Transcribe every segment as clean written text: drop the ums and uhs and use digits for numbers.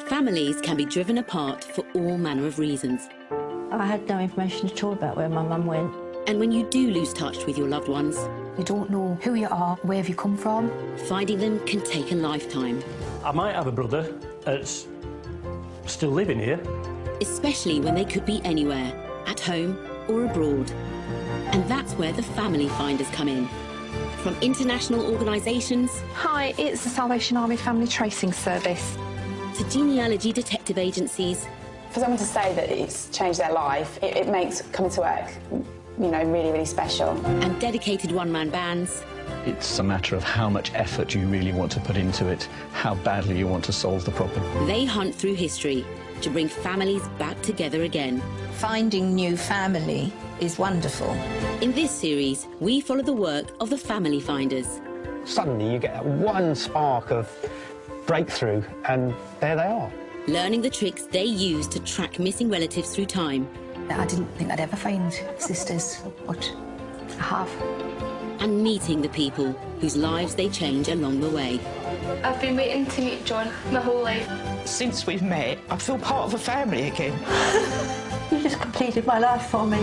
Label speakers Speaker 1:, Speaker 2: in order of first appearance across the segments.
Speaker 1: Families can be driven apart for all manner of reasons.
Speaker 2: I had no information at all about where my mum went.
Speaker 1: And when you do lose touch with your loved ones,
Speaker 3: you don't know who you are, where have you come from.
Speaker 1: Finding them can take a lifetime.
Speaker 4: I might have a brother that's still living here.
Speaker 1: Especially when they could be anywhere, at home or abroad. And that's where the family finders come in. From international organisations...
Speaker 3: Hi, it's the Salvation Army Family Tracing Service.
Speaker 1: ...to genealogy detective agencies.
Speaker 5: For someone to say that it's changed their life, it makes coming to work, you know, really, really special.
Speaker 1: And dedicated one-man bands.
Speaker 6: It's a matter of how much effort you really want to put into it, how badly you want to solve the problem.
Speaker 1: They hunt through history to bring families back together again.
Speaker 2: Finding new family is wonderful.
Speaker 1: In this series, we follow the work of the family finders.
Speaker 7: Suddenly you get that one spark of breakthrough, and there they are.
Speaker 1: Learning the tricks they use to track missing relatives through time.
Speaker 3: I didn't think I'd ever find sisters, but I have.
Speaker 1: And meeting the people whose lives they change along the way.
Speaker 8: I've been waiting to meet John my whole life.
Speaker 9: Since we've met, I feel part of a family again.
Speaker 2: You just completed my life for me.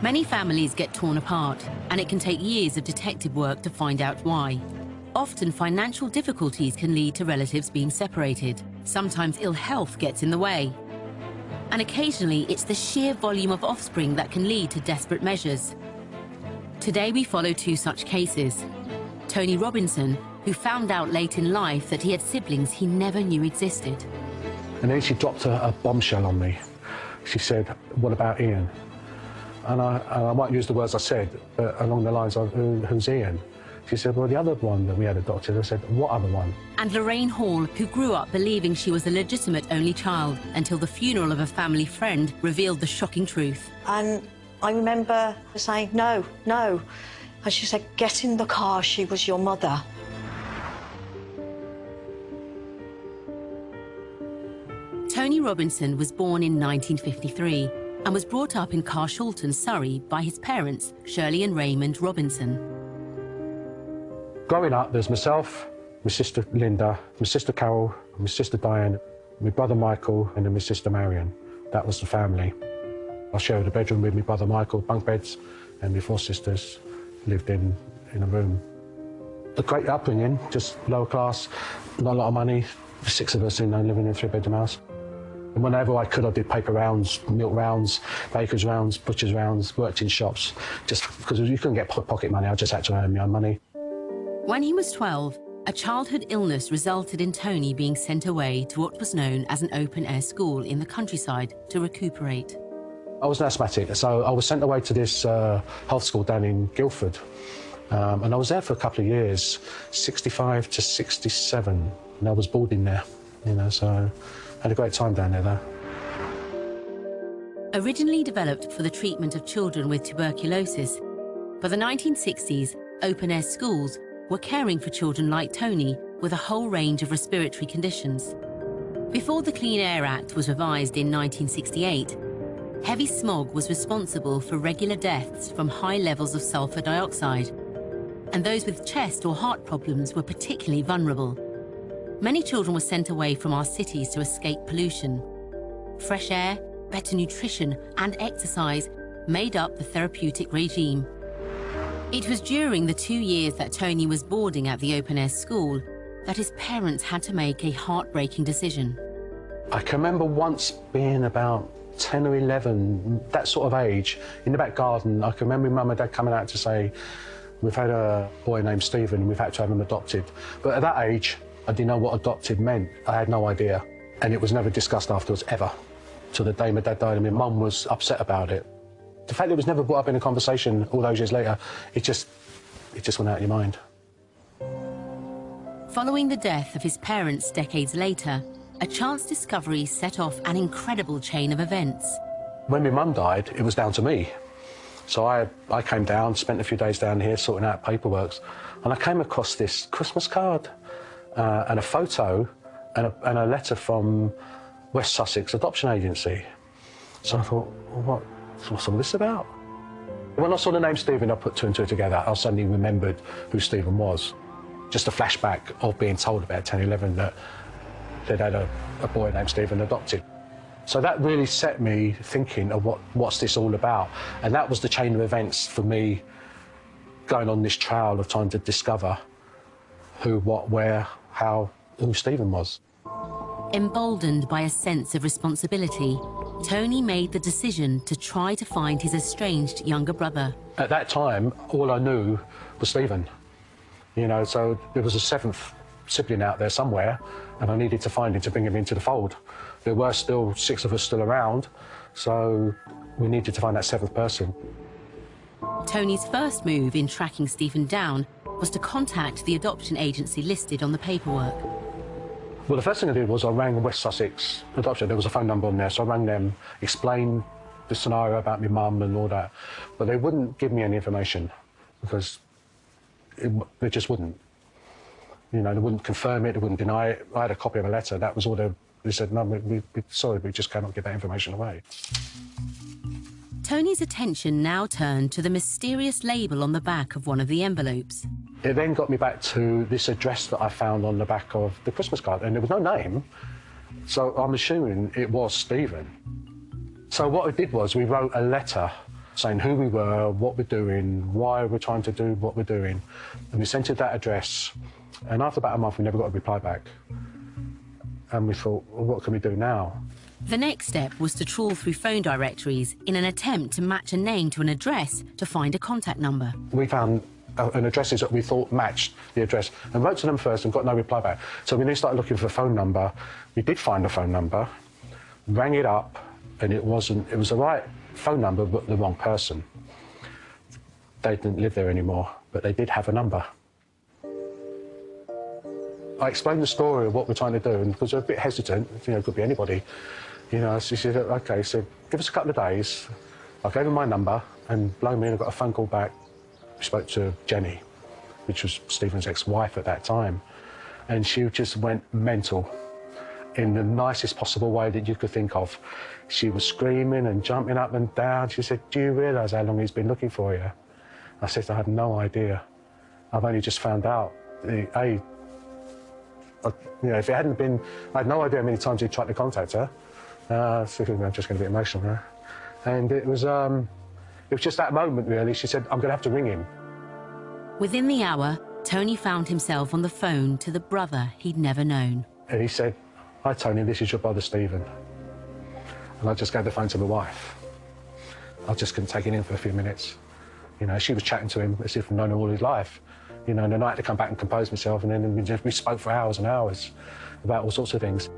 Speaker 1: Many families get torn apart, and it can take years of detective work to find out why. Often financial difficulties can lead to relatives being separated. Sometimes ill health gets in the way. And occasionally it's the sheer volume of offspring that can lead to desperate measures. Today we follow two such cases. Tony Robinson, who found out late in life that he had siblings he never knew existed.
Speaker 7: And then she dropped a bombshell on me. She said, "What about Ian?" And I might use the words I said, but along the lines of, who's Ian? She said, "Well, the other one that we had adopted." I said, "What other one?"
Speaker 1: And Lorraine Hall, who grew up believing she was a legitimate only child until the funeral of a family friend revealed the shocking truth.
Speaker 2: And I remember saying, "No, no." And she said, "Get in the car, she was your mother."
Speaker 1: Tony Robinson was born in 1953 and was brought up in Carshalton, Surrey, by his parents, Shirley and Raymond Robinson.
Speaker 7: Growing up, there's myself, my sister Linda, my sister Carol, my sister Diane, my brother Michael, and then my sister Marion. That was the family. I shared a bedroom with my brother Michael, bunk beds, and my four sisters lived in a room. A great upbringing, just lower class, not a lot of money, 6 of us living in a 3-bedroom house. And whenever I could, I did paper rounds, milk rounds, baker's rounds, butcher's rounds, worked in shops, just because you couldn't get pocket money, I just had to earn my own money.
Speaker 1: When he was 12, a childhood illness resulted in Tony being sent away to what was known as an open-air school in the countryside to recuperate.
Speaker 7: I was an asthmatic, so I was sent away to this health school down in Guildford. And I was there for a couple of years, 65 to 67, and I was boarding there, you know, so I had a great time down there, though.
Speaker 1: Originally developed for the treatment of children with tuberculosis, by the 1960s, open-air schools were caring for children like Tony with a whole range of respiratory conditions. Before the Clean Air Act was revised in 1968, heavy smog was responsible for regular deaths from high levels of sulfur dioxide, and those with chest or heart problems were particularly vulnerable. Many children were sent away from our cities to escape pollution. Fresh air, better nutrition, and exercise made up the therapeutic regime. It was during the 2 years that Tony was boarding at the open-air school that his parents had to make a heartbreaking decision.
Speaker 7: I can remember once being about 10 or 11, that sort of age, in the back garden. I can remember Mum and Dad coming out to say, "We've had a boy named Stephen and we've had to have him adopted." But at that age, I didn't know what adopted meant. I had no idea. And it was never discussed afterwards, ever. Till the day my dad died and my mum was upset about it. The fact that it was never brought up in a conversation all those years later, it just went out of your mind.
Speaker 1: Following the death of his parents decades later, a chance discovery set off an incredible chain of events.
Speaker 7: When my mum died, it was down to me. So I came down, spent a few days down here sorting out paperwork, and I came across this Christmas card and a photo and a letter from West Sussex Adoption Agency. So I thought, well, what's all this about? When I saw the name Stephen, I put 2 and 2 together. I suddenly remembered who Stephen was. just a flashback of being told about 10, 11 that they'd had a boy named Stephen adopted. So that really set me thinking of what's this all about. And that was the chain of events for me going on this trail of trying to discover who, what, where, how, who Stephen was.
Speaker 1: Emboldened by a sense of responsibility, Tony made the decision to try to find his estranged younger brother.
Speaker 7: At that time, all I knew was Stephen. You know, so there was a 7th sibling out there somewhere, and I needed to find him to bring him into the fold. There were still 6 of us still around, so we needed to find that 7th person.
Speaker 1: Tony's first move in tracking Stephen down was to contact the adoption agency listed on the paperwork.
Speaker 7: Well, the first thing I did was I rang West Sussex Adoption. There was a phone number on there, so I rang them, explained the scenario about my mum and all that, but they wouldn't give me any information because they just wouldn't. You know, they wouldn't confirm it, they wouldn't deny it. I had a copy of a letter, that was all they said, no, sorry, we just cannot give that information away.
Speaker 1: Tony's attention now turned to the mysterious label on the back of one of the envelopes.
Speaker 7: It then got me back to this address that I found on the back of the Christmas card, and there was no name, so I'm assuming it was Stephen. So what I did was we wrote a letter saying who we were, what we're doing, why we're trying to do what we're doing, and we sent it that address, and after about a month we never got a reply back. And we thought, well, what can we do now?
Speaker 1: The next step was to trawl through phone directories in an attempt to match a name to an address to find a contact number.
Speaker 7: We found an addresses that we thought matched the address and wrote to them first and got no reply back. So we then started looking for a phone number. We did find a phone number, rang it up, and it was the right phone number but the wrong person. They didn't live there anymore, but they did have a number. I explained the story of what we're trying to do, and because they're a bit hesitant, you know, it could be anybody, you know, so she said, OK, so give us a couple of days. I gave her my number, and blow me, I got a phone call back. We spoke to Jenny, which was Stephen's ex-wife at that time, and she just went mental in the nicest possible way that you could think of. She was screaming and jumping up and down. She said, do you realise how long he's been looking for you? I said, I had no idea. I've only just found out. You know, if it hadn't been, I had no idea how many times he tried to contact her. I'm just going to be emotional now. And it was just that moment, really. She said, I'm going to have to ring him.
Speaker 1: Within the hour, Tony found himself on the phone to the brother he'd never known.
Speaker 7: And he said, hi, Tony, this is your brother, Stephen. And I just gave the phone to my wife. I just couldn't take it in for a few minutes. You know, she was chatting to him as if I'd known him all his life. You know, and then I had to come back and compose myself, and then we spoke for hours and hours about all sorts of things.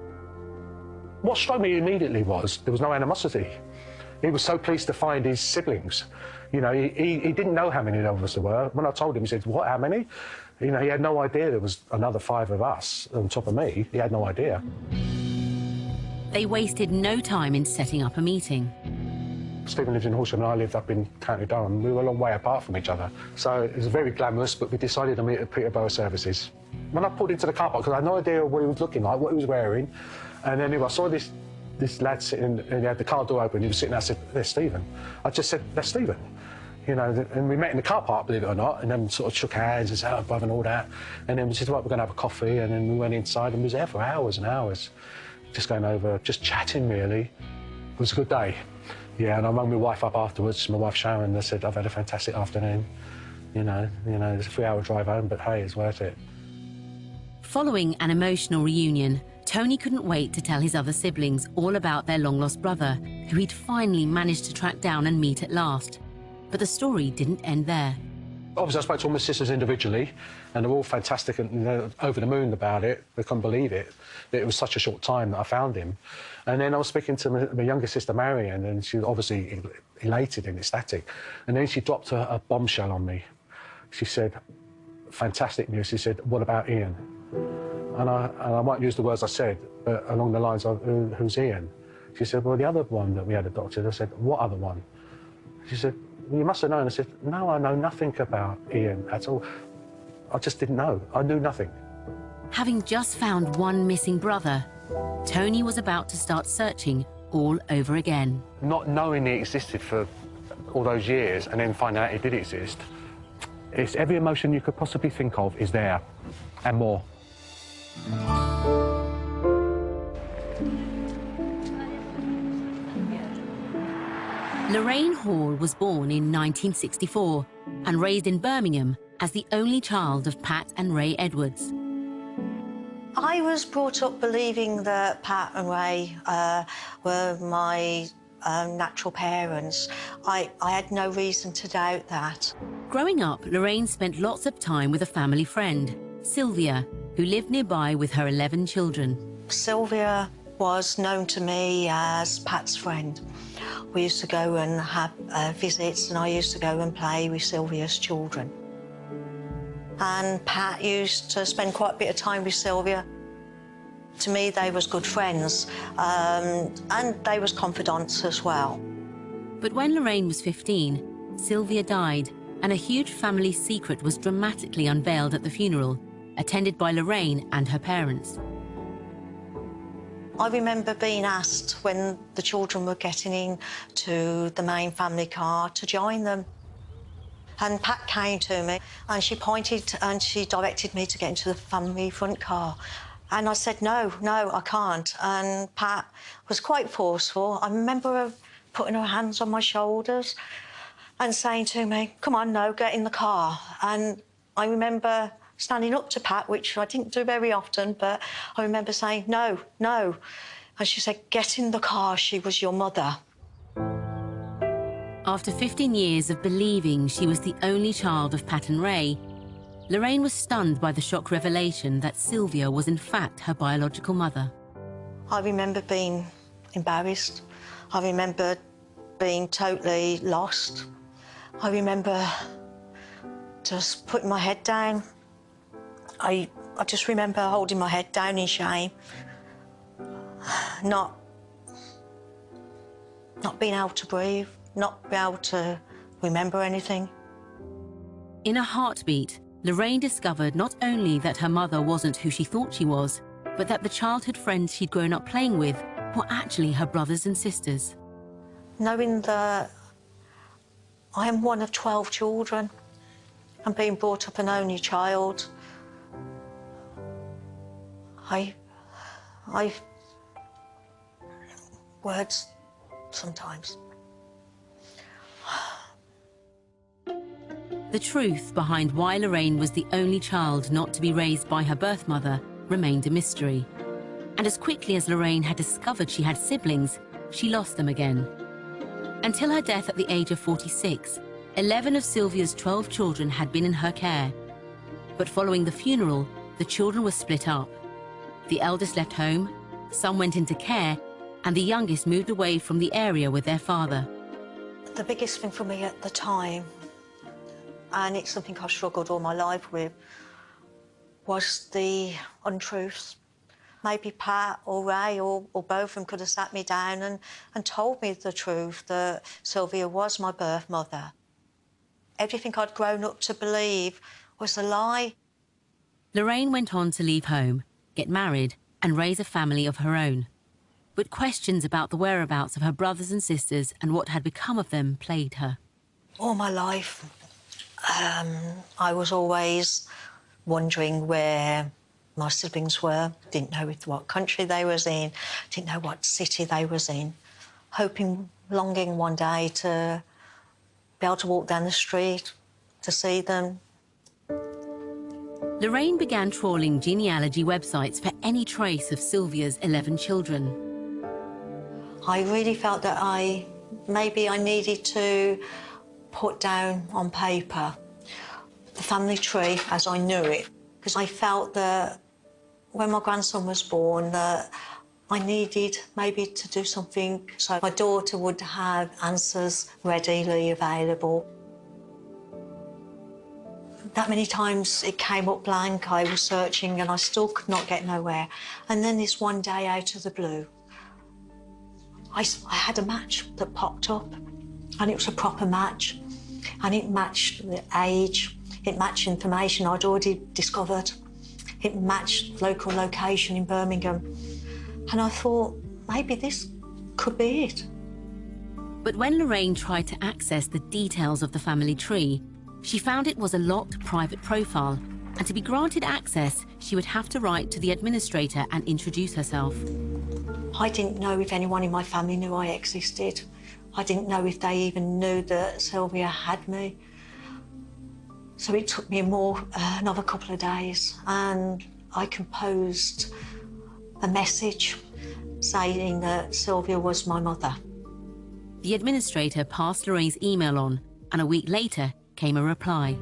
Speaker 7: What struck me immediately was there was no animosity. He was so pleased to find his siblings. You know, he didn't know how many of us there were. When I told him, he said, what, how many? You know, he had no idea there was another 5 of us on top of me. He had no idea.
Speaker 1: They wasted no time in setting up a meeting.
Speaker 7: Stephen lived in Horsham and I lived up in County Durham. We were a long way apart from each other. So it was very glamorous, but we decided to meet at Peterborough Services. When I pulled into the car park, because I had no idea what he was looking like, what he was wearing, and then I saw this lad sitting, and he had the car door open, he was sitting there, I said, there's Stephen. I just said, that's Stephen. You know, and we met in the car park, believe it or not, and then sort of shook hands and said, oh, brother, and all that. And then we said, right, we're going to have a coffee, and then we went inside and we was there for hours and hours, just going over, just chatting, really. It was a good day. Yeah, and I rang my wife up afterwards, my wife Sharon, and I said, I've had a fantastic afternoon. You know, it's a 3-hour drive home, but hey, it's worth it.
Speaker 1: Following an emotional reunion, Tony couldn't wait to tell his other siblings all about their long-lost brother, who he'd finally managed to track down and meet at last. But the story didn't end there.
Speaker 7: Obviously, I spoke to all my sisters individually, and they're all fantastic and they're over the moon about it. They couldn't believe it, that it was such a short time that I found him. And then I was speaking to my younger sister, Marion, and she was obviously elated and ecstatic. And then she dropped a bombshell on me. She said, fantastic news. She said, what about Ian? And I might use the words I said, but along the lines of, who's Ian? She said, well, the other one that we had adopted. I said, what other one? She said, well, you must have known. I said, no, I know nothing about Ian at all. I just didn't know. I knew nothing.
Speaker 1: Having just found one missing brother, Tony was about to start searching all over again.
Speaker 7: Not knowing he existed for all those years and then finding out he did exist, It's every emotion you could possibly think of is there, and more.
Speaker 1: Lorraine Hall was born in 1964 and raised in Birmingham as the only child of Pat and Ray Edwards.
Speaker 2: I was brought up believing that Pat and Ray were my natural parents. I had no reason to doubt that.
Speaker 1: Growing up, Lorraine spent lots of time with a family friend, Sylvia, who lived nearby with her 11 children.
Speaker 2: Sylvia was known to me as Pat's friend. We used to go and have visits, and I used to go and play with Sylvia's children. And Pat used to spend quite a bit of time with Sylvia. To me, they was good friends, and they was confidants as well.
Speaker 1: But when Lorraine was 15, Sylvia died, and a huge family secret was dramatically unveiled at the funeral, attended by Lorraine and her parents.
Speaker 2: I remember being asked when the children were getting into the main family car to join them. And Pat came to me and she pointed and she directed me to get into the family front car. And I said, no, I can't. And Pat was quite forceful. I remember her putting her hands on my shoulders and saying to me, come on, no, get in the car. And I remember standing up to Pat, which I didn't do very often, but I remember saying, no. And she said, get in the car, she was your mother.
Speaker 1: After 15 years of believing she was the only child of Pat and Ray, Lorraine was stunned by the shock revelation that Sylvia was in fact her biological mother.
Speaker 2: I remember being embarrassed. I remember being totally lost. I remember just putting my head down. I just remember holding my head down in shame, not being able to breathe, not being able to remember anything.
Speaker 1: In a heartbeat, Lorraine discovered not only that her mother wasn't who she thought she was, but that the childhood friends she'd grown up playing with were actually her brothers and sisters.
Speaker 2: Knowing that I am one of 12 children and being brought up an only child, words sometimes.
Speaker 1: The truth behind why Lorraine was the only child not to be raised by her birth mother remained a mystery. And as quickly as Lorraine had discovered she had siblings, she lost them again. Until her death at the age of 46, 11 of Sylvia's 12 children had been in her care. But following the funeral, the children were split up. The eldest left home, some went into care, and the youngest moved away from the area with their father.
Speaker 2: The biggest thing for me at the time, and it's something I've struggled all my life with, was the untruths. Maybe Pat or Ray or both of them could have sat me down and told me the truth, that Sylvia was my birth mother. Everything I'd grown up to believe was a lie.
Speaker 1: Lorraine went on to leave home, get married, and raise a family of her own. But questions about the whereabouts of her brothers and sisters and what had become of them plagued her.
Speaker 2: All my life, I was always wondering where my siblings were. Didn't know what country they was in, didn't know what city they was in. Hoping, longing one day to be able to walk down the street, to see them.
Speaker 1: Lorraine began trawling genealogy websites for any trace of Sylvia's 11 children.
Speaker 2: I really felt that maybe I needed to put down on paper the family tree as I knew it, because I felt that when my grandson was born that I needed maybe to do something so my daughter would have answers readily available. That many times it came up blank, I was searching and I still could not get nowhere. And then this one day out of the blue, I had a match that popped up, and it was a proper match, and it matched the age, it matched information I'd already discovered, it matched local location in Birmingham, and I thought maybe this could be it.
Speaker 1: But when Lorraine tried to access the details of the family tree, She found it was a locked private profile, and to be granted access, she would have to write to the administrator and introduce herself.
Speaker 2: I didn't know if anyone in my family knew I existed. I didn't know if they even knew that Sylvia had me. So it took me another couple of days, and I composed a message saying that Sylvia was my mother.
Speaker 1: The administrator passed Lorraine's email on, and a week later came a reply.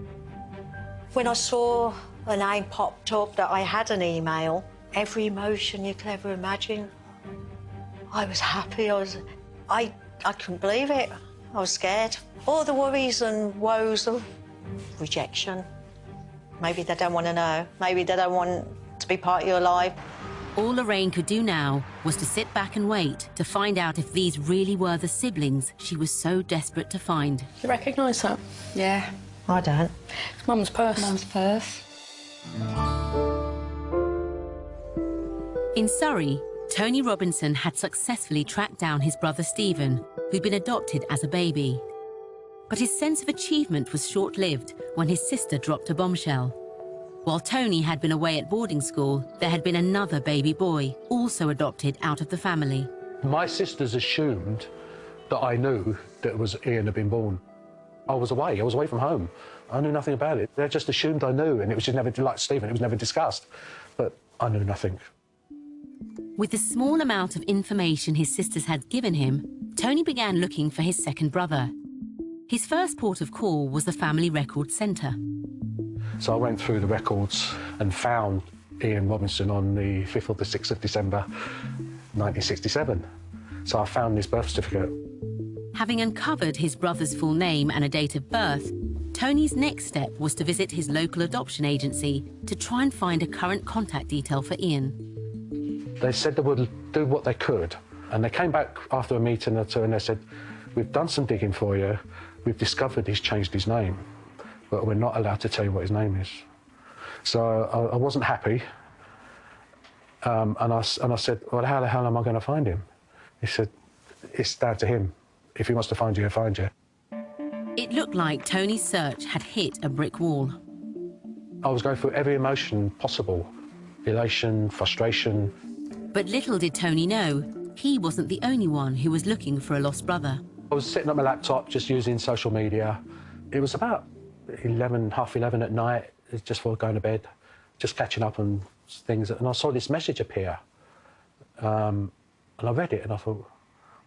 Speaker 2: When I saw a name popped up that I had an email, every emotion you could ever imagine. I was happy. I couldn't believe it. I was scared. All the worries and woes of rejection. Maybe they don't want to know. Maybe they don't want to be part of your life.
Speaker 1: All Lorraine could do now was to sit back and wait to find out if these really were the siblings she was so desperate to find.
Speaker 8: You recognise her?
Speaker 3: Yeah.
Speaker 2: I don't.
Speaker 8: It's Mum's purse.
Speaker 3: Mum's purse.
Speaker 1: In Surrey, Tony Robinson had successfully tracked down his brother Stephen, who'd been adopted as a baby. But his sense of achievement was short-lived when his sister dropped a bombshell. While Tony had been away at boarding school, there had been another baby boy, also adopted out of the family.
Speaker 7: My sisters assumed that I knew that Ian had been born. I was away from home. I knew nothing about it. They just assumed I knew, and it was just never, like Stephen, it was never discussed. But I knew nothing.
Speaker 1: With the small amount of information his sisters had given him, Tony began looking for his second brother. His first port of call was the Family Records Centre.
Speaker 7: So I went through the records and found Ian Robinson on the 5th or the 6th of December, 1967. So I found his birth certificate.
Speaker 1: Having uncovered his brother's full name and a date of birth, Tony's next step was to visit his local adoption agency to try and find a current contact detail for Ian.
Speaker 7: They said they would do what they could, and they came back after a meeting or two and they said, "We've done some digging for you. We've discovered he's changed his name, but we're not allowed to tell you what his name is." So I wasn't happy, and I said, "Well, how the hell am I going to find him?" He said, "It's down to him. If he wants to find you, he'll find you."
Speaker 1: It looked like Tony's search had hit a brick wall.
Speaker 7: I was going through every emotion possible: elation, frustration.
Speaker 1: But little did Tony know, he wasn't the only one who was looking for a lost brother.
Speaker 7: I was sitting at my laptop just using social media. It was about 11, half 11 at night, just before going to bed, just catching up on things. And I saw this message appear. And I read it and I thought,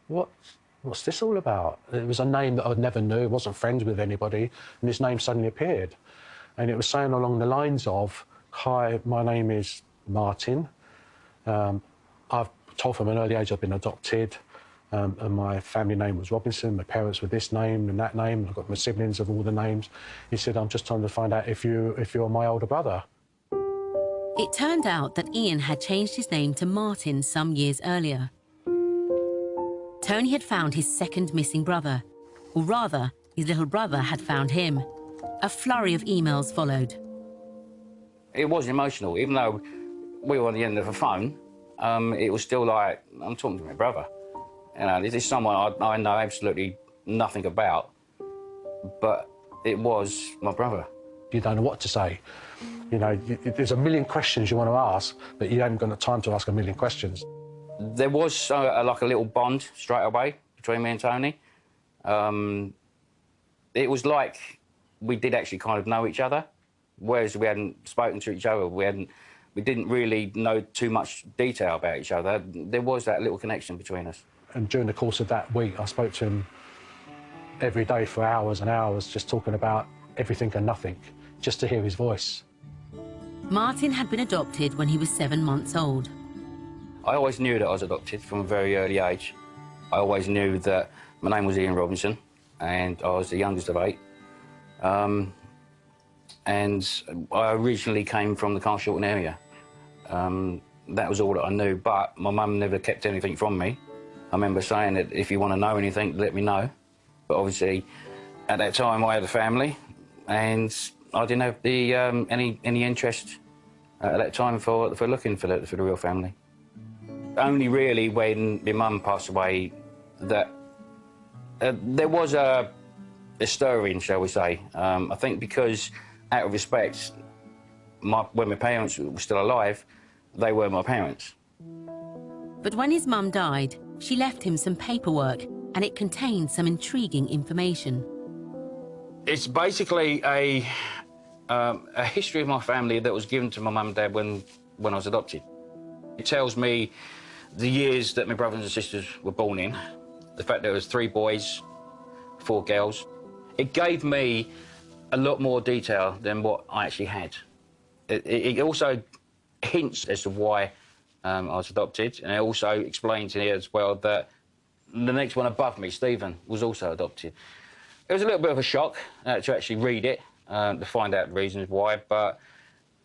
Speaker 7: what's this all about? It was a name that I never knew, I wasn't friends with anybody, and this name suddenly appeared. And it was saying along the lines of, "Hi, my name is Martin. I've told from an early age I've been adopted, and my family name was Robinson, my parents were this name and that name, and I've got my siblings of all the names." He said, "I'm just trying to find out if you're my older brother."
Speaker 1: It turned out that Ian had changed his name to Martin some years earlier. Tony had found his second missing brother, or rather, his little brother had found him. A flurry of emails followed.
Speaker 10: It was emotional, even though we were on the end of a phone. It was still like, I'm talking to my brother. You know, this is someone I know absolutely nothing about, but it was my brother.
Speaker 7: You don't know what to say. You know, there's a million questions you want to ask, but you haven't got the time to ask a million questions.
Speaker 10: There was like a little bond straight away between me and Tony. It was like we did actually kind of know each other, whereas we hadn't spoken to each other. We didn't really know too much detail about each other. There was that little connection between us.
Speaker 7: And during the course of that week, I spoke to him every day for hours and hours, just talking about everything and nothing, just to hear his voice.
Speaker 1: Martin had been adopted when he was 7 months old.
Speaker 10: I always knew that I was adopted from a very early age. I always knew that my name was Ian Robinson, and I was the youngest of 8. And I originally came from the Carshalton area. That was all that I knew, but my mum never kept anything from me. I remember saying that if you want to know anything, let me know. But obviously, at that time, I had a family, and I didn't have the any interest at that time for looking for the real family. Only really when my mum passed away that there was a stirring, shall we say. I think because, out of respect, when my parents were still alive, they were my parents.
Speaker 1: But when his mum died, she left him some paperwork, and it contained some intriguing information.
Speaker 10: It's basically a history of my family that was given to my mum and dad when I was adopted. It tells me the years that my brothers and sisters were born in, the fact there was 3 boys, 4 girls. It gave me a lot more detail than what I actually had. It also hints as to why I was adopted, and it also explains here as well that the next one above me, Stephen, was also adopted. It was a little bit of a shock to actually read it, to find out the reasons why, but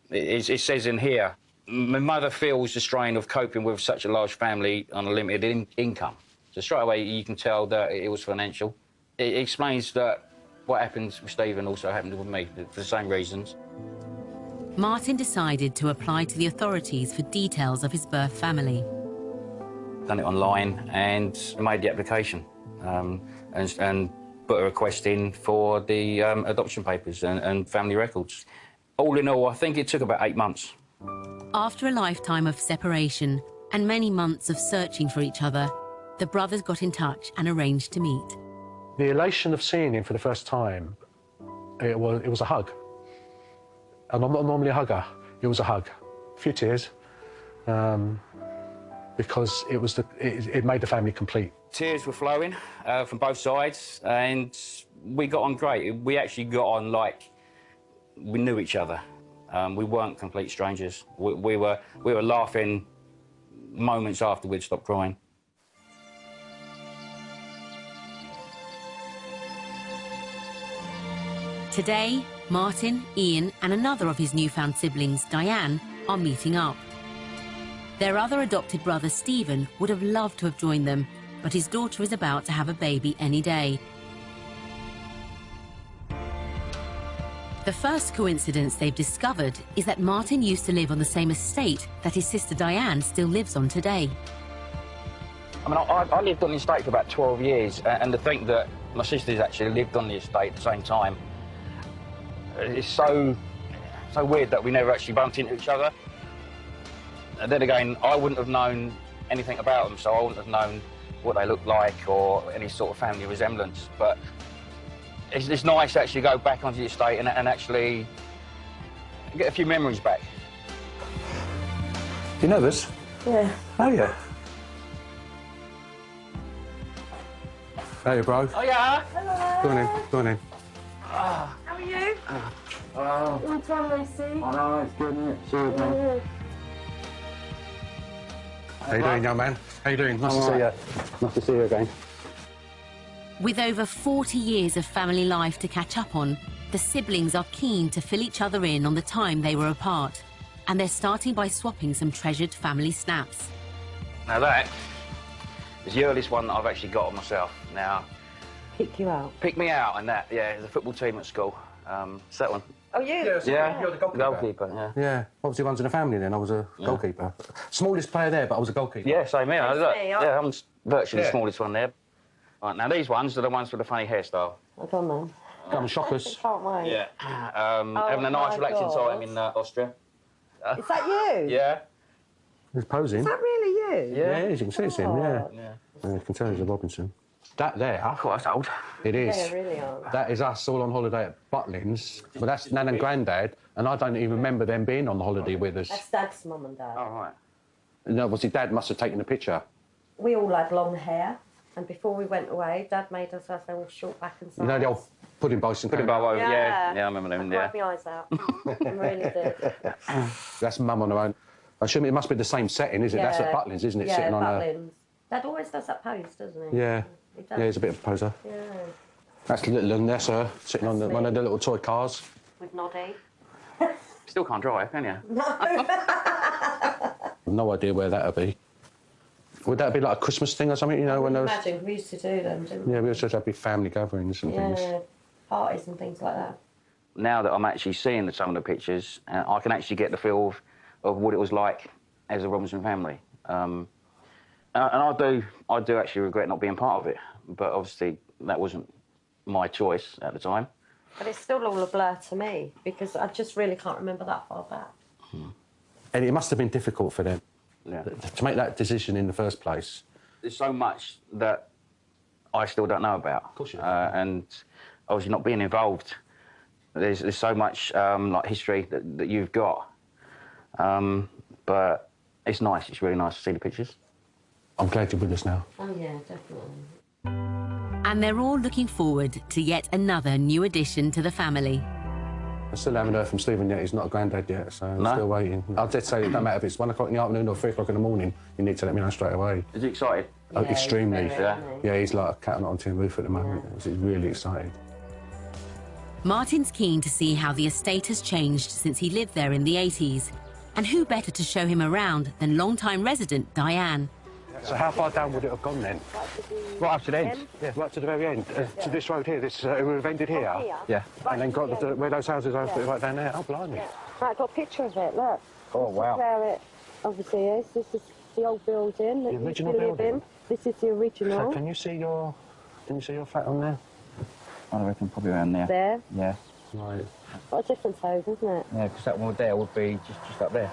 Speaker 10: it says in here, my mother feels the strain of coping with such a large family on a limited income. So straight away you can tell that it was financial. It explains that what happened with Stephen also happened with me, for the same reasons.
Speaker 1: Martin decided to apply to the authorities for details of his birth family.
Speaker 10: Done it online and made the application and put a request in for the adoption papers and family records. All in all, I think it took about 8 months.
Speaker 1: After a lifetime of separation and many months of searching for each other, the brothers got in touch and arranged to meet.
Speaker 7: The elation of seeing him for the first time, it was a hug. And I'm not normally a hugger. It was a hug. A few tears, because it made the family complete.
Speaker 10: Tears were flowing from both sides, and we got on great. We actually got on like we knew each other. We weren't complete strangers. We were laughing moments after we'd stopped crying.
Speaker 1: Today, Martin, Ian and another of his newfound siblings, Diane, are meeting up. Their other adopted brother, Stephen, would have loved to have joined them, but his daughter is about to have a baby any day. The first coincidence they've discovered is that Martin used to live on the same estate that his sister Diane still lives on today.
Speaker 10: I mean, I lived on the estate for about 12 years, and to think that my sisters actually lived on the estate at the same time, it's so weird that we never actually bumped into each other. And then again, I wouldn't have known anything about them, so I wouldn't have known what they looked like or any sort of family resemblance. But it's nice to actually go back onto the estate and actually get a few memories back.
Speaker 7: You nervous?
Speaker 3: Yeah.
Speaker 7: Oh, yeah. Hey, bro.
Speaker 10: Oh, yeah?
Speaker 3: Hello.
Speaker 7: Go on in, go on in.
Speaker 3: How are you? Long time no see.
Speaker 10: I know, it's good, isn't it? Sure, man.
Speaker 7: How you doing, young man? How you doing? Nice to see you. Nice to see you again.
Speaker 1: With over 40 years of family life to catch up on, the siblings are keen to fill each other in on the time they were apart. And they're starting by swapping some treasured family snaps.
Speaker 10: Now that is the earliest one that I've actually got on myself. Now,
Speaker 3: Pick you out.
Speaker 10: pick me out and that, yeah, there's a football team at school. It's that one.
Speaker 3: Oh, you?
Speaker 10: Yeah,
Speaker 7: You're the goalkeeper.
Speaker 10: yeah.
Speaker 7: Yeah, obviously runs in the family then. I was a goalkeeper. Smallest player there, but I was a goalkeeper.
Speaker 10: Yeah, same here. Look,
Speaker 3: me,
Speaker 10: yeah, I'm virtually the smallest one there. Right, now these ones are the ones with the funny hairstyle.
Speaker 3: I've done them.
Speaker 7: Come and shock us.
Speaker 3: Can't wait.
Speaker 10: Yeah. Having a nice
Speaker 3: my
Speaker 10: relaxing
Speaker 3: God.
Speaker 10: time in Austria.
Speaker 3: Is that you?
Speaker 10: Yeah.
Speaker 7: He's posing.
Speaker 3: Is that really you?
Speaker 7: Yeah, as you can see it's him, yeah.
Speaker 10: Yeah.
Speaker 7: You can tell he's a Robinson. That there,
Speaker 10: Oh, that's old.
Speaker 7: it is.
Speaker 3: They really are.
Speaker 7: That is us all on holiday at Butlins. But that's Nan and Grandad, and I don't even remember them being on the holiday with us.
Speaker 3: That's Dad's mum and Dad.
Speaker 10: All right.
Speaker 7: No, obviously Dad must have taken a picture.
Speaker 3: We all had long hair, and before we went away, Dad made us have all short back and sides.
Speaker 7: You know the old pudding bows and
Speaker 10: Put him
Speaker 7: things?
Speaker 10: over.
Speaker 3: Yeah.
Speaker 10: Yeah, I remember them.
Speaker 3: I
Speaker 10: Yeah.
Speaker 3: cried my eyes out. I really did.
Speaker 7: That's Mum on her own. I assume it must be the same setting, is it? That's at Butlins, isn't it?
Speaker 3: Yeah,
Speaker 7: Sitting on
Speaker 3: Butlins. Dad always does that pose, doesn't
Speaker 7: a...
Speaker 3: he?
Speaker 7: Yeah.
Speaker 3: He does.
Speaker 7: Yeah, he's a bit of a poser.
Speaker 3: Yeah.
Speaker 7: That's little and that's her, sitting on one of the little toy cars.
Speaker 3: With Noddy.
Speaker 10: Still can't drive, can you?
Speaker 7: I've no idea where that'd be. Would that be like a Christmas thing or something, you know, when there was...
Speaker 3: Imagine, we used to do them, didn't we?
Speaker 7: Yeah, we used to have big family gatherings and things.
Speaker 3: Yeah, parties and things like that.
Speaker 10: Now that I'm actually seeing some of the pictures, I can actually get the feel of what it was like as a Robinson family. And I do actually regret not being part of it, but obviously that wasn't my choice at the time.
Speaker 3: But it's still all a blur to me because I just really can't remember that far back.
Speaker 7: And it must have been difficult for them
Speaker 10: Yeah.
Speaker 7: to make that decision in the first place.
Speaker 10: There's so much that I still don't know about.
Speaker 7: Of course you do.
Speaker 10: And obviously not being involved, there's so much like history that you've got. But it's nice, it's really nice to see the pictures.
Speaker 7: I'm glad you're with us now.
Speaker 3: Oh, yeah, definitely.
Speaker 1: And they're all looking forward to yet another new addition to the family.
Speaker 7: I still haven't heard from Stephen yet. He's not a granddad yet, so I'm still waiting. I did say it don't matter if it's 1 o'clock in the afternoon or 3 o'clock in the morning, you need to let me know straight away.
Speaker 10: Is he excited?
Speaker 7: Oh, extremely.
Speaker 3: Yeah,
Speaker 7: he's like a cat on tin roof at the moment. He's really excited.
Speaker 1: Martin's keen to see how the estate has changed since he lived there in the 80s. And who better to show him around than longtime resident Diane?
Speaker 7: So how far down would it have gone then?
Speaker 10: Right up to the end.
Speaker 7: Yeah, right to the very end. To this road here, this it would have ended here.
Speaker 10: Yeah.
Speaker 7: And then got where those houses are, right down there. Oh, blimey.
Speaker 3: Right, I've got a picture of it, look.
Speaker 10: Oh, wow.
Speaker 3: Where it obviously is. This is the old building that
Speaker 7: The
Speaker 3: you
Speaker 7: original
Speaker 3: used to live
Speaker 7: building?
Speaker 3: in. This is the original.
Speaker 7: So can you see your flat on there?
Speaker 10: I reckon probably around there.
Speaker 3: There.
Speaker 10: Yeah.
Speaker 7: Right.
Speaker 3: What a difference, though, isn't it?
Speaker 10: Yeah, because that one there would be just up there.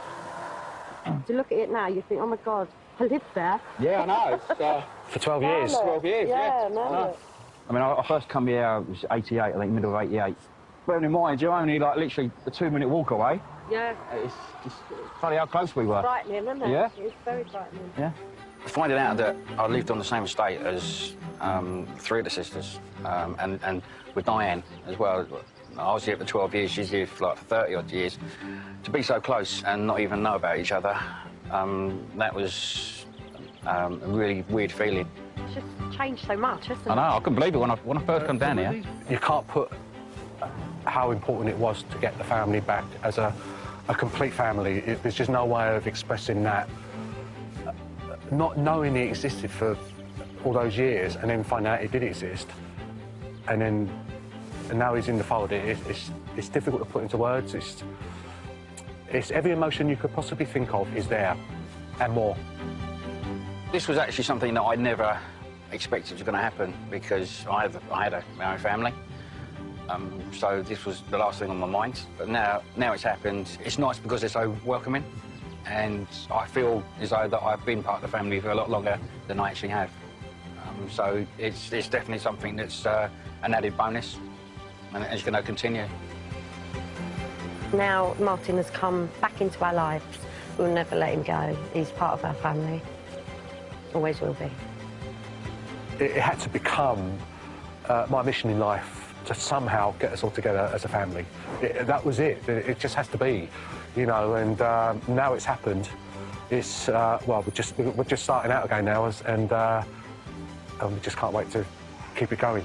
Speaker 3: To look at it now, you think, oh my God, I lived there.
Speaker 10: Yeah, I know. It's,
Speaker 7: For 12 years?
Speaker 10: 12 years, yeah.
Speaker 3: No.
Speaker 10: I mean, I first come here, it was 88, I think, middle of 88. Bearing in mind, you're only, like, literally a 2-minute walk away.
Speaker 3: Yeah.
Speaker 10: It's funny how close we were.
Speaker 3: Frightening, isn't it?
Speaker 10: Yeah.
Speaker 3: It's very frightening.
Speaker 10: Yeah. Finding out that I lived on the same estate as 3 of the sisters, and with Diane as well. I was here for 12 years, she's here for like 30-odd years. To be so close and not even know about each other, that was a really weird feeling.
Speaker 3: It's just changed so much, hasn't it?
Speaker 10: I know, I couldn't believe it when I first come down here.
Speaker 7: You can't put how important it was to get the family back as a complete family. There's just no way of expressing that. Not knowing it existed for all those years and then finding out it did exist, and now he's in the fold. It's difficult to put into words. It's every emotion you could possibly think of is there, and more.
Speaker 10: This was actually something that I never expected was going to happen because I had my own family. So this was the last thing on my mind. But now it's happened. It's nice because they're so welcoming, and I feel as though that I've been part of the family for a lot longer than I actually have. So it's definitely something that's an added bonus, and it's going to continue.
Speaker 3: Now Martin has come back into our lives. We'll never let him go. He's part of our family. Always will be.
Speaker 7: It had to become my mission in life to somehow get us all together as a family. That was it. It just has to be, you know. And now it's happened. It's well, we're just starting out again now, and we just can't wait to keep it going.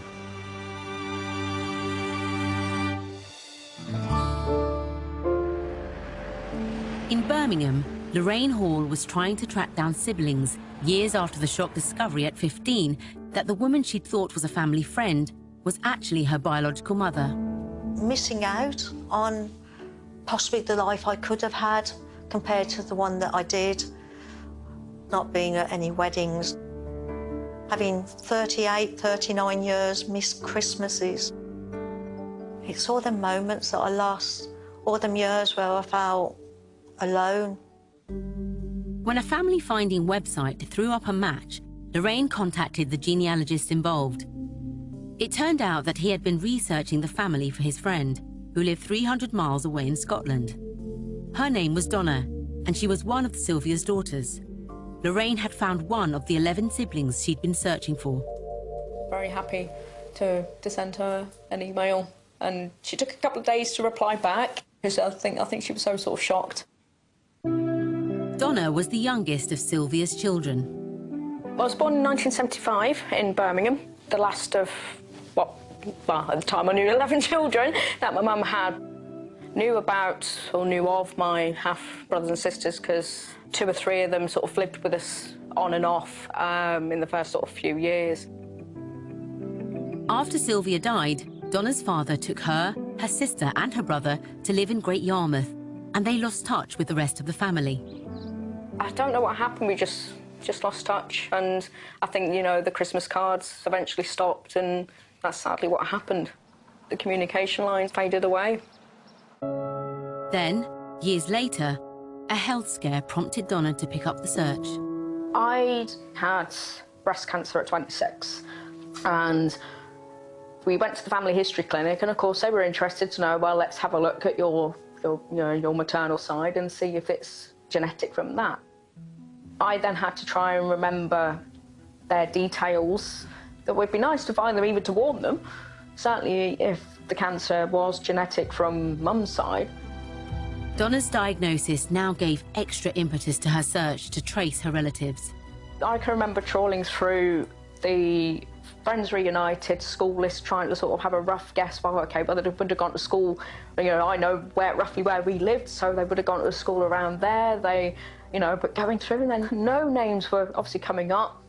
Speaker 1: In Birmingham, Lorraine Hall was trying to track down siblings years after the shock discovery at 15 that the woman she'd thought was a family friend was actually her biological mother.
Speaker 2: Missing out on possibly the life I could have had compared to the one that I did. Not being at any weddings. Having 38, 39 years, missed Christmases. It's all the moments that I lost, all them years where I felt alone.
Speaker 1: When a family finding website threw up a match, Lorraine contacted the genealogist involved. It turned out that he had been researching the family for his friend, who lived 300 miles away in Scotland. Her name was Donna, and she was one of Sylvia's daughters. Lorraine had found one of the 11 siblings she'd been searching for.
Speaker 8: Very happy to send her an email, and she took a couple of days to reply back because I think she was so sort of shocked.
Speaker 1: Donna was the youngest of Sylvia's children.
Speaker 8: I was born in 1975 in Birmingham, the last of well, at the time I knew 11 children that my mum had. Knew about or knew of my half-brothers and sisters because 2 or 3 of them sort of lived with us on and off in the first sort of few years.
Speaker 1: After Sylvia died, Donna's father took her, her sister and her brother to live in Great Yarmouth, and they lost touch with the rest of the family.
Speaker 8: I don't know what happened, we just lost touch, and I think, you know, the Christmas cards eventually stopped and That's sadly what happened. The communication lines faded away.
Speaker 1: Then, years later, a health scare prompted Donna to pick up the search.
Speaker 8: I'd had breast cancer at 26, and we went to the family history clinic, and of course they were interested to know, well, let's have a look at your maternal side and see if it's genetic from that. I then had to try and remember their details. That would be nice to find them, even to warn them. Certainly if the cancer was genetic from mum's side.
Speaker 1: Donna's diagnosis now gave extra impetus to her search to trace her relatives.
Speaker 8: I can remember trawling through the Friends Reunited school list, trying to sort of have a rough guess, well, OK, whether they would have gone to school, I know roughly where we lived, so they would have gone to school around there, but going through, and then no names were obviously coming up.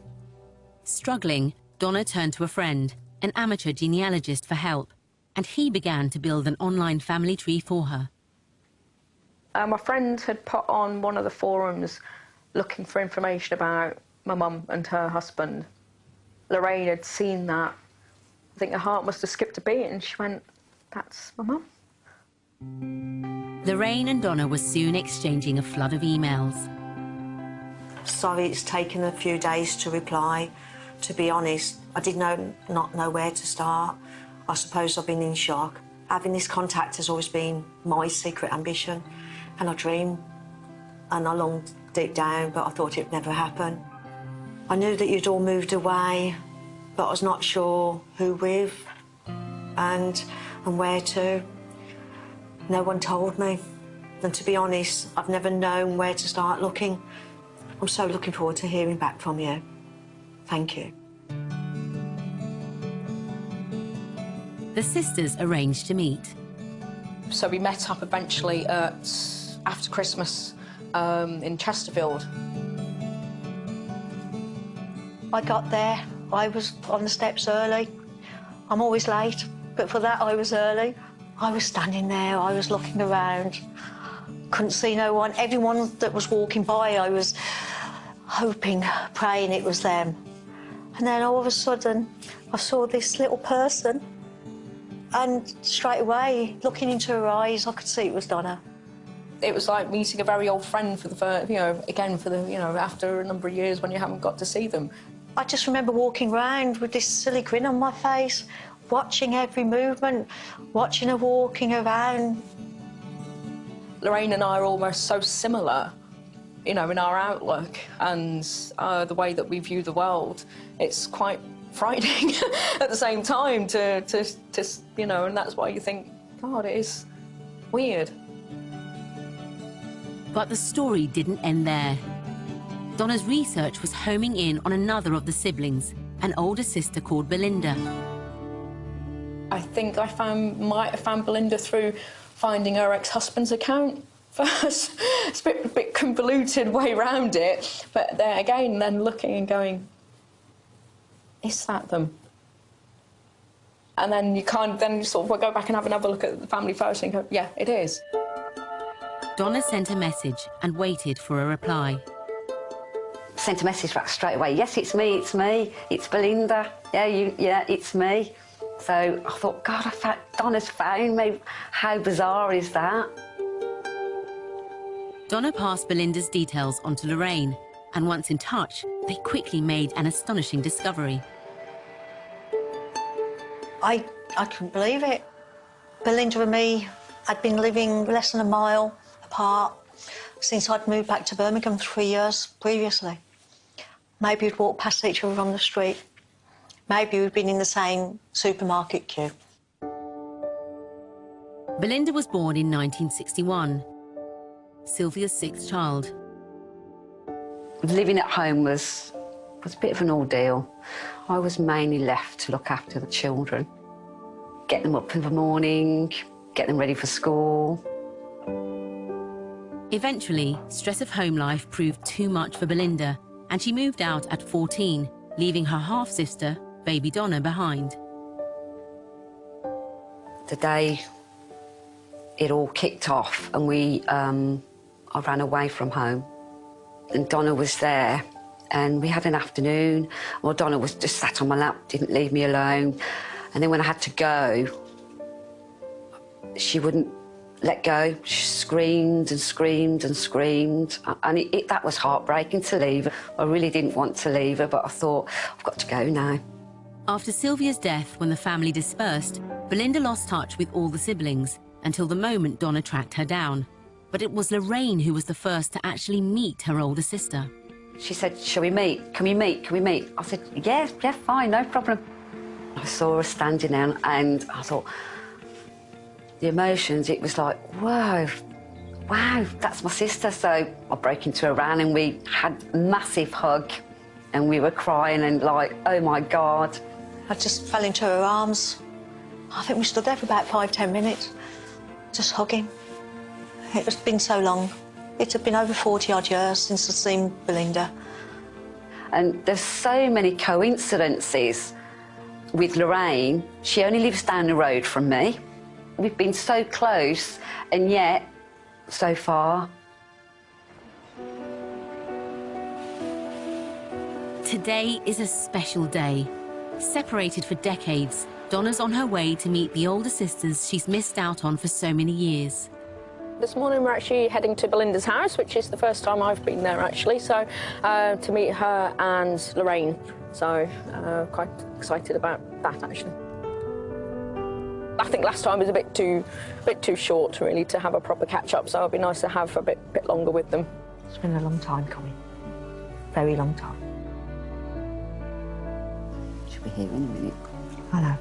Speaker 1: Struggling, Donna turned to a friend, an amateur genealogist, for help, and he began to build an online family tree for her.
Speaker 8: My friend had put on one of the forums looking for information about my mum and her husband. Lorraine had seen that. I think her heart must have skipped a beat, and she went, that's my mum.
Speaker 1: Lorraine and Donna were soon exchanging a flood of emails.
Speaker 2: Sorry it's taken a few days to reply. To be honest, I did not know where to start. I suppose I've been in shock. Having this contact has always been my secret ambition, and I dreamed, and I longed deep down, but I thought it would never happen. I knew that you'd all moved away, but I was not sure who with and where to. No one told me, and to be honest, I've never known where to start looking. I'm so looking forward to hearing back from you. Thank you.
Speaker 1: The sisters arranged to meet.
Speaker 8: So we met up eventually after Christmas in Chesterfield.
Speaker 2: I got there, I was on the steps early. I'm always late, but for that I was early. I was standing there, I was looking around, couldn't see no one. Everyone that was walking by, I was hoping, praying it was them. And then all of a sudden, I saw this little person, and straight away, looking into her eyes, I could see it was Donna.
Speaker 8: It was like meeting a very old friend for the first, again, for the, after a number of years when you haven't got to see them.
Speaker 2: I just remember walking round with this silly grin on my face, watching every movement, watching her walking around.
Speaker 8: Lorraine and I are almost so similar, in our outlook and the way that we view the world. It's quite frightening at the same time to and that's why you think, God, it is weird.
Speaker 1: But the story didn't end there. Donna's research was homing in on another of the siblings, an older sister called Belinda.
Speaker 8: I think I might have found Belinda through finding her ex-husband's account first. It's a bit convoluted way around it, but then looking and going, is that them? And then you sort of go back and have another look at the family photo and go, yeah, it is.
Speaker 1: Donna sent a message and waited for a reply.
Speaker 3: Sent a message back straight away. Yes, it's me, it's Belinda. Yeah, it's me. So I thought, God, Donna's found me. How bizarre is that?
Speaker 1: Donna passed Belinda's details on to Lorraine, and once in touch, they quickly made an astonishing discovery.
Speaker 2: I couldn't believe it. Belinda and me had been living less than a mile apart since I'd moved back to Birmingham 3 years previously. Maybe we'd walked past each other on the street. Maybe we'd been in the same supermarket queue.
Speaker 1: Belinda was born in 1961, Sylvia's sixth child.
Speaker 3: Living at home was a bit of an ordeal. I was mainly left to look after the children, get them up in the morning, get them ready for school.
Speaker 1: Eventually, stress of home life proved too much for Belinda, and she moved out at 14, leaving her half-sister, baby Donna, behind.
Speaker 3: The day it all kicked off and I ran away from home, and Donna was there, and we had an afternoon. Well, Donna was just sat on my lap, didn't leave me alone. And then when I had to go, she wouldn't let go. She screamed and screamed and screamed. And that was heartbreaking to leave her. I really didn't want to leave her, but I thought, I've got to go now.
Speaker 1: After Sylvia's death, when the family dispersed, Belinda lost touch with all the siblings until the moment Donna tracked her down. But it was Lorraine who was the first to actually meet her older sister.
Speaker 3: She said, shall we meet? Can we meet? Can we meet? I said, yeah, fine, no problem. I saw her standing there and I thought, the emotions, it was like, whoa, wow, that's my sister. So I broke into a run and we had a massive hug and we were crying and like, oh my God.
Speaker 2: I just fell into her arms. I think we stood there for about 5–10 minutes, just hugging. It has been so long. It had been over 40-odd years since I'd seen Belinda.
Speaker 3: And there's so many coincidences with Lorraine. She only lives down the road from me. We've been so close, and yet, so far.
Speaker 1: Today is a special day. Separated for decades, Donna's on her way to meet the older sisters she's missed out on for so many years.
Speaker 8: This morning we're actually heading to Belinda's house, which is the first time I've been there actually, so to meet her and Lorraine. So quite excited about that actually. I think last time was a bit too short really to have a proper catch up, so it'd be nice to have a bit longer with them.
Speaker 2: It's been a long time coming, very long time.
Speaker 3: She'll be here in a minute.
Speaker 2: I know.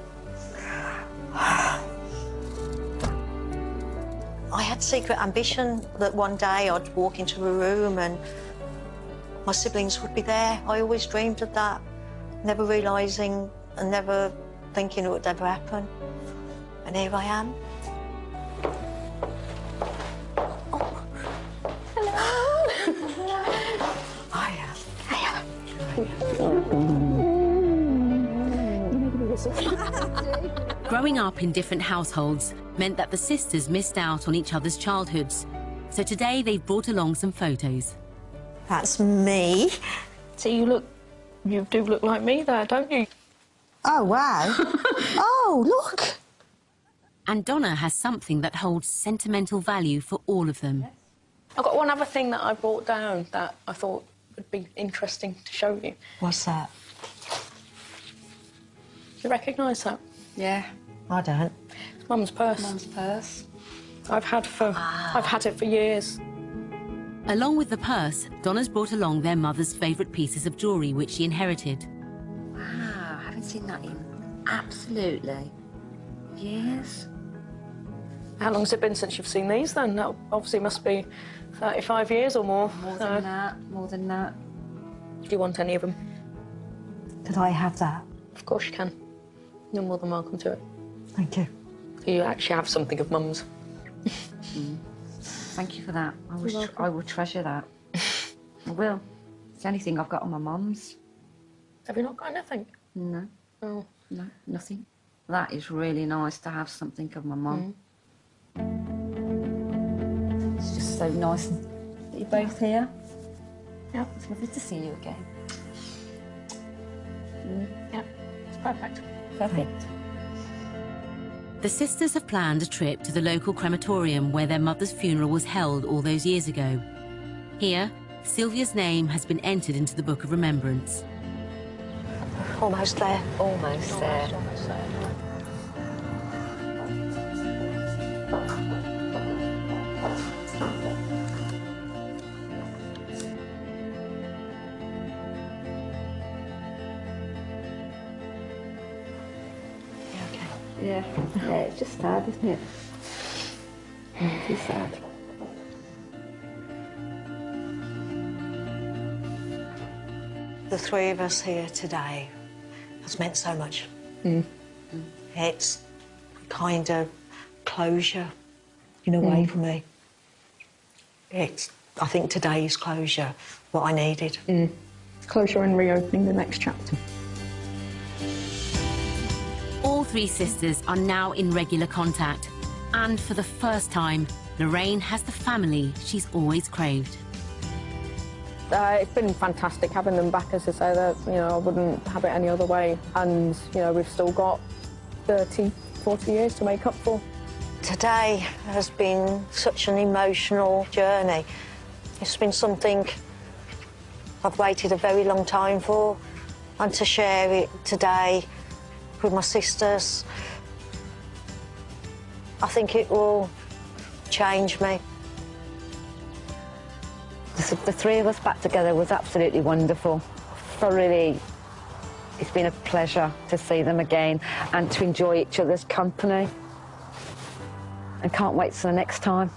Speaker 2: I had secret ambition that one day I'd walk into a room and my siblings would be there. I always dreamed of that, never realising and never thinking it would ever happen. And here I am. Oh. Hello. Hiya.
Speaker 1: Growing up in different households meant that the sisters missed out on each other's childhoods. So today they've brought along some photos.
Speaker 2: That's me.
Speaker 8: So you do look like me there, don't you?
Speaker 2: Oh, wow. Oh, look.
Speaker 1: And Donna has something that holds sentimental value for all of them.
Speaker 8: I've got one other thing that I brought down that I thought would be interesting to show you.
Speaker 2: What's that?
Speaker 8: Do you recognise that?
Speaker 3: Yeah.
Speaker 2: I don't.
Speaker 8: It's Mum's purse.
Speaker 3: Mum's purse.
Speaker 8: I've had it for years.
Speaker 1: Along with the purse, Donna's brought along their mother's favourite pieces of jewellery which she inherited.
Speaker 3: Wow, I haven't seen that in absolutely years.
Speaker 8: How long's it been since you've seen these then? That obviously must be 35 years or more.
Speaker 3: More than that, more than that.
Speaker 8: Do you want any of them?
Speaker 2: Could I have that?
Speaker 8: Of course you can. You're more than welcome to it.
Speaker 2: Thank you.
Speaker 8: You actually have something of Mum's.
Speaker 3: Thank you for that. I will treasure that. I will. It's the only thing I've got on my mum's.
Speaker 8: Have you not got anything?
Speaker 3: No.
Speaker 8: Oh.
Speaker 3: No, nothing. That is really nice to have something of my mum. It's just so nice that you're both here.
Speaker 8: Yeah.
Speaker 3: It's lovely to see you again.
Speaker 8: Yeah, it's perfect.
Speaker 3: Perfect.
Speaker 1: The sisters have planned a trip to the local crematorium where their mother's funeral was held all those years ago. Here, Sylvia's name has been entered into the Book of Remembrance.
Speaker 2: Almost there.
Speaker 3: Almost there.
Speaker 8: Almost there.
Speaker 3: Yeah, it's just sad, isn't it? It is sad.
Speaker 2: The three of us here today has meant so much. It's kind of closure in a way for me. I think today is closure, what I needed.
Speaker 8: Closure and reopening the next chapter.
Speaker 1: All three sisters are now in regular contact. And for the first time, Lorraine has the family she's always craved.
Speaker 8: It's been fantastic having them back, as I say, that, I wouldn't have it any other way. And, we've still got 30, 40 years to make up for.
Speaker 2: Today has been such an emotional journey. It's been something I've waited a very long time for, and to share it today with my sisters, I think it will change me.
Speaker 3: The three of us back together was absolutely wonderful. Thoroughly, it's been a pleasure to see them again and to enjoy each other's company. And can't wait for the next time.